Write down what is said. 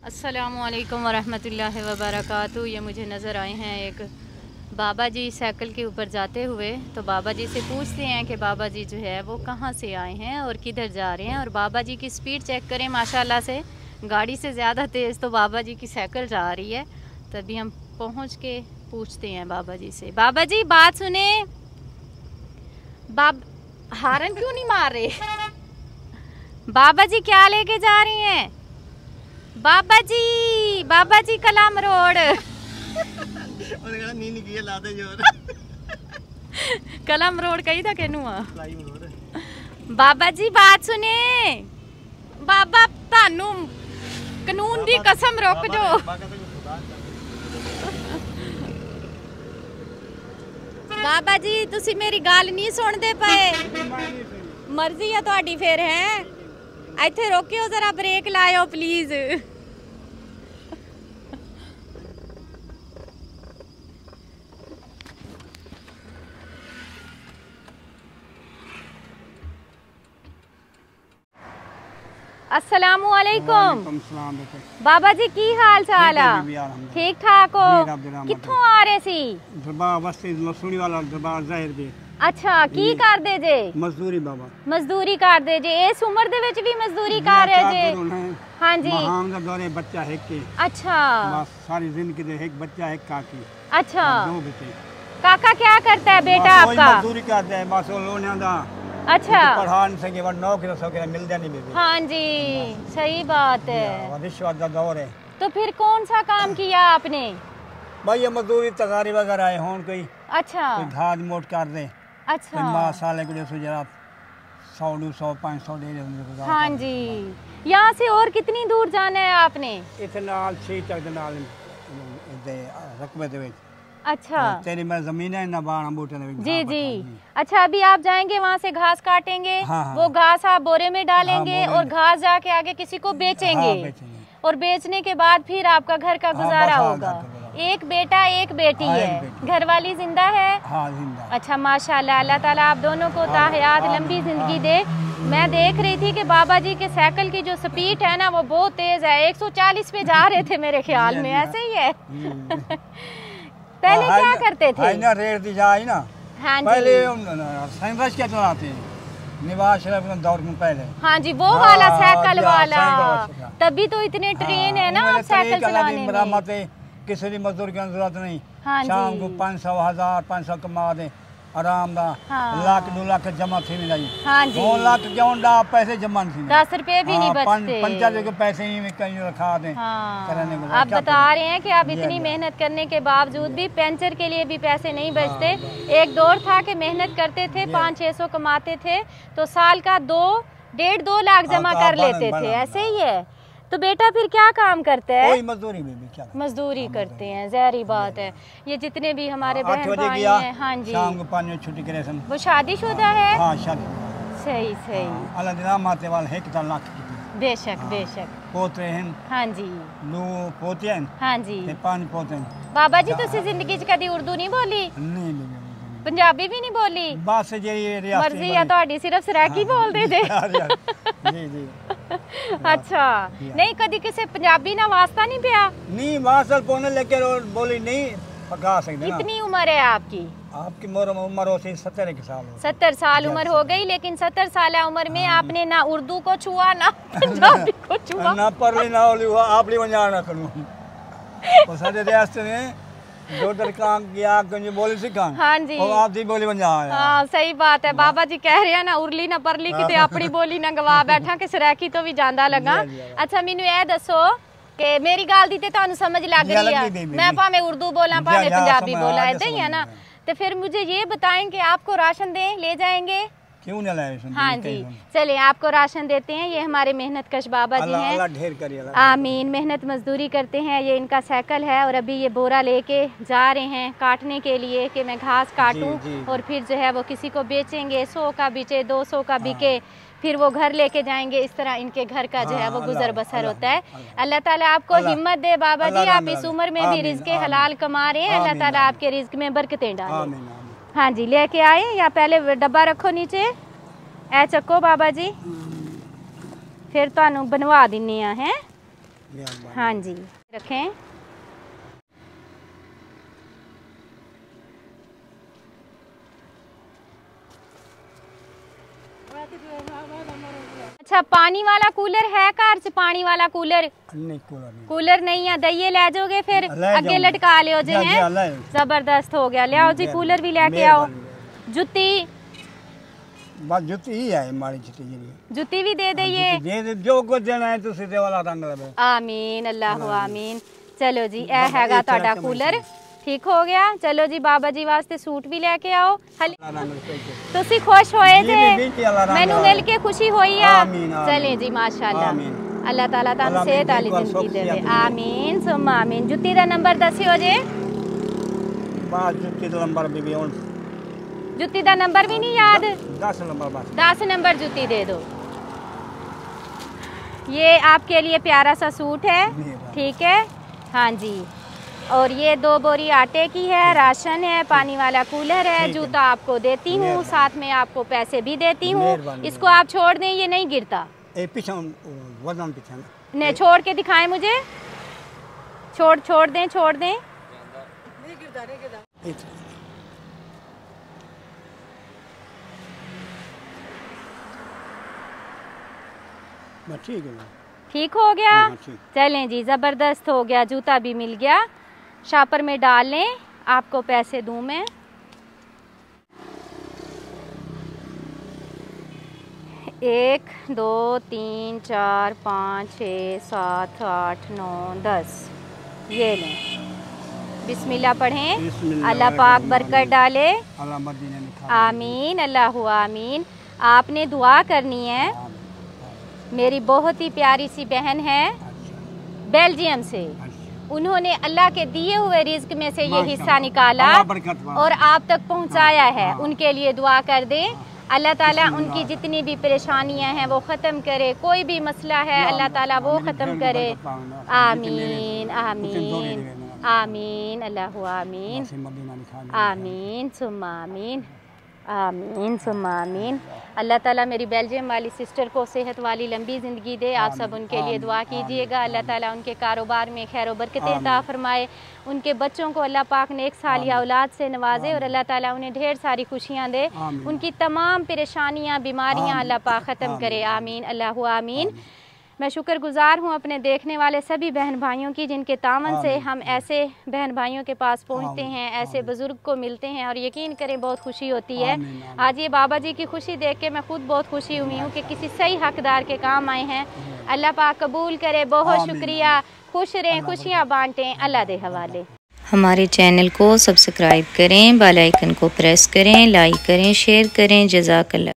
अस्सलामुअलैकुम वरहमतुल्लाहि वबरकातुहू। ये मुझे नज़र आए हैं एक बाबा जी साइकिल के ऊपर जाते हुए। तो बाबा जी से पूछते हैं कि बाबा जी जो है वो कहाँ से आए हैं और किधर जा रहे हैं। और बाबा जी की स्पीड चेक करें, माशाल्लाह से गाड़ी से ज़्यादा तेज़ तो बाबा जी की साइकिल जा रही है। तभी हम पहुँच के पूछते हैं बाबा जी से। बाबा जी बात सुने, हारन क्यों नहीं मार रहे? बाबा जी क्या लेके जा रही हैं? बाबा जी कलाम रोड। कलम रोड कही था केनू बाबा जी बात सुने, बाबा तानू कानून दी कसम रुक जो। बाबा जी तुसी मेरी गल नहीं सुनते पे, मर्जी है तुहाडी फिर है। इत्थे रोकियो जरा, ब्रेक लाओ प्लीज। अस्सलामुअलैकुम बाबा जी, की हाल चाल है? ठीक ठाक हो? कित्थों आ रहे सी? दरबार वस्ती मसूरी वाला दरबार ज़ाहिर दे। अच्छा, की कर दे जे? मजदूरी बाबा, मजदूरी कर दे जे। इस उम्र दे विच भी मजदूरी कर रहे जे? हाँ जी। महान दा दौरे बच्चा है के। अच्छा, बस सारी जिंदगी दे एक बच्चा है काकी। अच्छा, दो बेटे। काका क्या करता है बेटा आपका? मजदूरी करता है बस, लोनिया दा। अच्छा, पढ़ा नहीं सके, वर नौकरी सके मिलदा नहीं मिलदी। हाँ जी, सही बात है। रिश्वत दा दौर है। तो फिर कौन सा काम किया आपने? भाई ये मजदूरी तगारी वगैरह है होन कोई। अच्छा, कोई घाट मोट कर दे। अच्छा, मां साले को जैसे जरा 100 200 500 दे दे। हाँ जी। यहाँ से और कितनी दूर जाना है आपने? इतने नाल 6 तक दे नाल दे रकबे दे विच। अच्छा, तेरी मैं जमीन है ना बाण बूटे ने। जी जी। अच्छा, अभी आप जाएंगे वहाँ से घास काटेंगे। हाँ, हाँ। वो घास आप बोरे में डालेंगे। हाँ, और घास जाके आगे किसी को बेचेंगे। हाँ, बेचेंगे। और बेचने के बाद फिर आपका घर का गुजारा होगा। एक बेटा एक बेटी हाँ, है। एक बेटी। घरवाली जिंदा है? हाँ, जिंदा। अच्छा, माशाल्लाह, अल्लाह ताला आप दोनों को ताहयात लंबी जिंदगी दे। मैं देख रही थी कि बाबा जी के साइकिल की जो स्पीड है ना वो बहुत तेज है। 140 पे जा रहे थे मेरे ख्याल में, ऐसे ही है? पहले क्या करते थे? ना रेट दी जाए ना। हाँ जी। पहले संघर्ष क्या चलाते हैं, निवास शरीफ में दौर में पहले। हाँ जी, वो वाला साइकिल वाला। तभी तो इतने ट्रेन है ना आप साइकिल चलाने में। किसी भी मजदूर की जरूरत नहीं। हाँ शाम जी। को 500 1000 500 कमा दे आराम दा। हाँ। लाख 2 लाख जमा थी नहीं जाई। हाँ जी। 2 लाख क्यों डा पैसे जमा नहीं। 10 रुपए भी नहीं बचते। 50 के पैसे ही में कहीं रखा दे। हाँ। करने को आप बता रहे हैं कि आप इतनी मेहनत करने के बावजूद भी पंचर के लिए भी पैसे नहीं बचते। एक दौर था कि मेहनत करते थे, 500-600 कमाते थे तो साल का 2-1.5-2 लाख जमा कर लेते थे। ऐसे ही है। तो बेटा फिर क्या काम करते हैं? कोई मजदूरी में भी क्या मजदूरी करते हैं, ज़ाहिर बात है। ये जितने भी हमारे बहन भाई हैं, हाँ जी, शाम को 5 बजे छुट्टी करे सन। वो शादीशुदा है? हाँ, शादी। सही सही। अल्लाह दिना माते वाल है कि लाख की। बेशक बेशक। पोते हैं। हाँ जी। नो पोते हैं। हाँ जी। ते 5 पोते हैं। बाबा जी तुसी जिंदगी च कदी उर्दू नहीं बोली? नहीं। पंजाबी भी नहीं बोली? बस जी रियासती मर्जी है ਤੁਹਾਡੀ, सिर्फ सराकी बोलते थे। जी जी। अच्छा, नहीं कदी किसी पंजाबी ना वास्ता नहीं पिया? नहीं वासल पोने लेके बोली नहीं पका सकते ना। कितनी उम्र है आपकी? आपकी उम्र हो 70 के साल। 70 साल उम्र हो गई, लेकिन 70 साल उम्र में आपने ना उर्दू को छुआ ना पंजाबी को छुआ। ना पढ़ली ना ओली आप ली वंजाना करूं। वो सारे रियासत में डॉक्टर काम किया कुछ बोली सिखा। हाँ जी। और आप दी बोली वंजा। हाँ सही बात है। बाबा जी कह रहे हैं ना उरली ना परली किते अपनी बोली ना गवा बैठा कि सराकी तो भी जांदा लगा। अच्छा मैनू ये दसो कि मेरी गल दी ते तुहानू समझ लग रही है? मैं भावे उर्दू बोला भावे पंजाबी बोला, ऐसा ही है ना? तो फिर मुझे ये बताएं कि आपको राशन दें, ले जाएंगे? क्यों नहीं लाए? हाँ जी, चलिए आपको राशन देते हैं। ये हमारे मेहनत कश बाबा जी हैं, अल्लाह ढेर करे। आमीन। मेहनत मजदूरी करते हैं। ये इनका साइकिल है और अभी ये बोरा लेके जा रहे हैं काटने के लिए कि मैं घास काटूं। और फिर जो है वो किसी को बेचेंगे, 100 का बिके 200 का बिके, फिर वो घर लेके जाएंगे। इस तरह इनके घर का जो है वो गुजर बसर होता है। अल्लाह ताला आपको हिम्मत दे बाबा जी, आप इस उम्र में भी रिज़्क़ हलाल कमा रहे हैं। अल्लाह ताला आपके रिज़्क़ में बरकतें डाले। हाँ जी, लेके आए या पहले डब्बा रखो नीचे, ए चको बाबा जी, फिर तुहानू बनवा दिन्ने हैं। हाँ जी, रखें। अच्छा, पानी वाला कूलर है कार से? पानी वाला कूलर नहीं, कूलर नहीं है, दइये ले जाओगे फिर अगे लटका लियो जे हैं। जबरदस्त हो गया, ले आओ जी, कूलर भी लेके आओ। जुत्ती बस जुत्ती ही है हमारी, जुत्ती भी दे दइए, जो कुछ देना है तुसी दे वाला रंग लवे। आमीन, अल्लाह आमीन। चलो जी, ए हैगा तुहाडा कूलर, ठीक हो गया। चलो जी, बाबा जी वास्ते सूट भी लेके आओ। तुसी खुश होए जे, मैनू मिल के खुशी होई आ। चले जी, माशाअल्लाह, अल्लाह ताला तानू सेहत वाली जिंदगी देवे। आमीन सुम्मा आमीन। जुत्ती दा नंबर दसियो जे। जुत्ती दा नंबर भी हुन, जुत्ती दा नंबर भी नहीं याद? 10 नंबर बस। 10 नंबर जुत्ती दे दो। ये आपके लिए प्यारा सा सूट है, ठीक है? हाँ जी। और ये 2 बोरी आटे की है, राशन है, पानी वाला कूलर है, जूता आपको देती हूँ, साथ में आपको पैसे भी देती हूँ। इसको आप छोड़ दें, ये नहीं गिरता। वजन पीछे नहीं, छोड़ के दिखाएं मुझे। छोड़ दें, छोड़ दें। नहीं गिरता। ठीक है, ठीक हो गया। चलें जी, ज़बरदस्त हो गया, जूता भी मिल गया। शॉपर में डाल लें, आपको पैसे दूं मैं। एक, 2, 3, 4, 5, 6, 7, 8, 9, 10। ये लें, बिस्मिल्लाह पढ़ें। अल्लाह पाक बरकत डाले। आमीन, अल्लाह आमीन। आपने दुआ करनी है। मेरी बहुत ही प्यारी सी बहन है बेल्जियम से, उन्होंने अल्लाह के दिए हुए रिज्क में से ये हिस्सा निकाला और आप तक पहुंचाया है। उनके लिए दुआ कर दें, अल्लाह ताला उनकी जितनी भी परेशानियां हैं वो ख़त्म करे, कोई भी मसला है अल्लाह ताला वो ख़त्म करे। आमीन आमीन आमीन, अल्लाह आमीन। आमीन सुम्मा आमीन, आमीन सुम्मा आमीन। अल्लाह ताला मेरी बेल्जियम वाली सिस्टर को सेहत वाली लंबी ज़िंदगी दे। आप सब उनके लिए दुआ कीजिएगा। अल्लाह ताला उनके कारोबार में खैर व बरकतें अता फरमाए। उनके बच्चों को अल्लाह पाक नेक सालिया औलाद से नवाजे और अल्लाह ताला उन्हें ढेर सारी खुशियाँ दे। उनकी तमाम परेशानियाँ, बीमारियाँ अल्लाह पाक ख़त्म करे। आमीन, अल्लाह आमीन। मैं शुक्रगुज़ार हूँ अपने देखने वाले सभी बहन भाइयों की, जिनके तावन से हम ऐसे बहन भाइयों के पास पहुँचते हैं, ऐसे बुज़ुर्ग को मिलते हैं और यकीन करें बहुत खुशी होती है। आज ये बाबा जी की खुशी देख के मैं खुद बहुत खुशी हुई हूँ कि किसी सही हकदार के काम आए हैं। अल्लाह पाक कबूल करे, बहुत शुक्रिया। खुश रहें, खुशियाँ बांटें, अल्लाह दे हवाले। हमारे चैनल को सब्सक्राइब करें, बेल आइकन को प्रेस करें, लाइक करें, शेयर करें। जज़ाकल्लाह।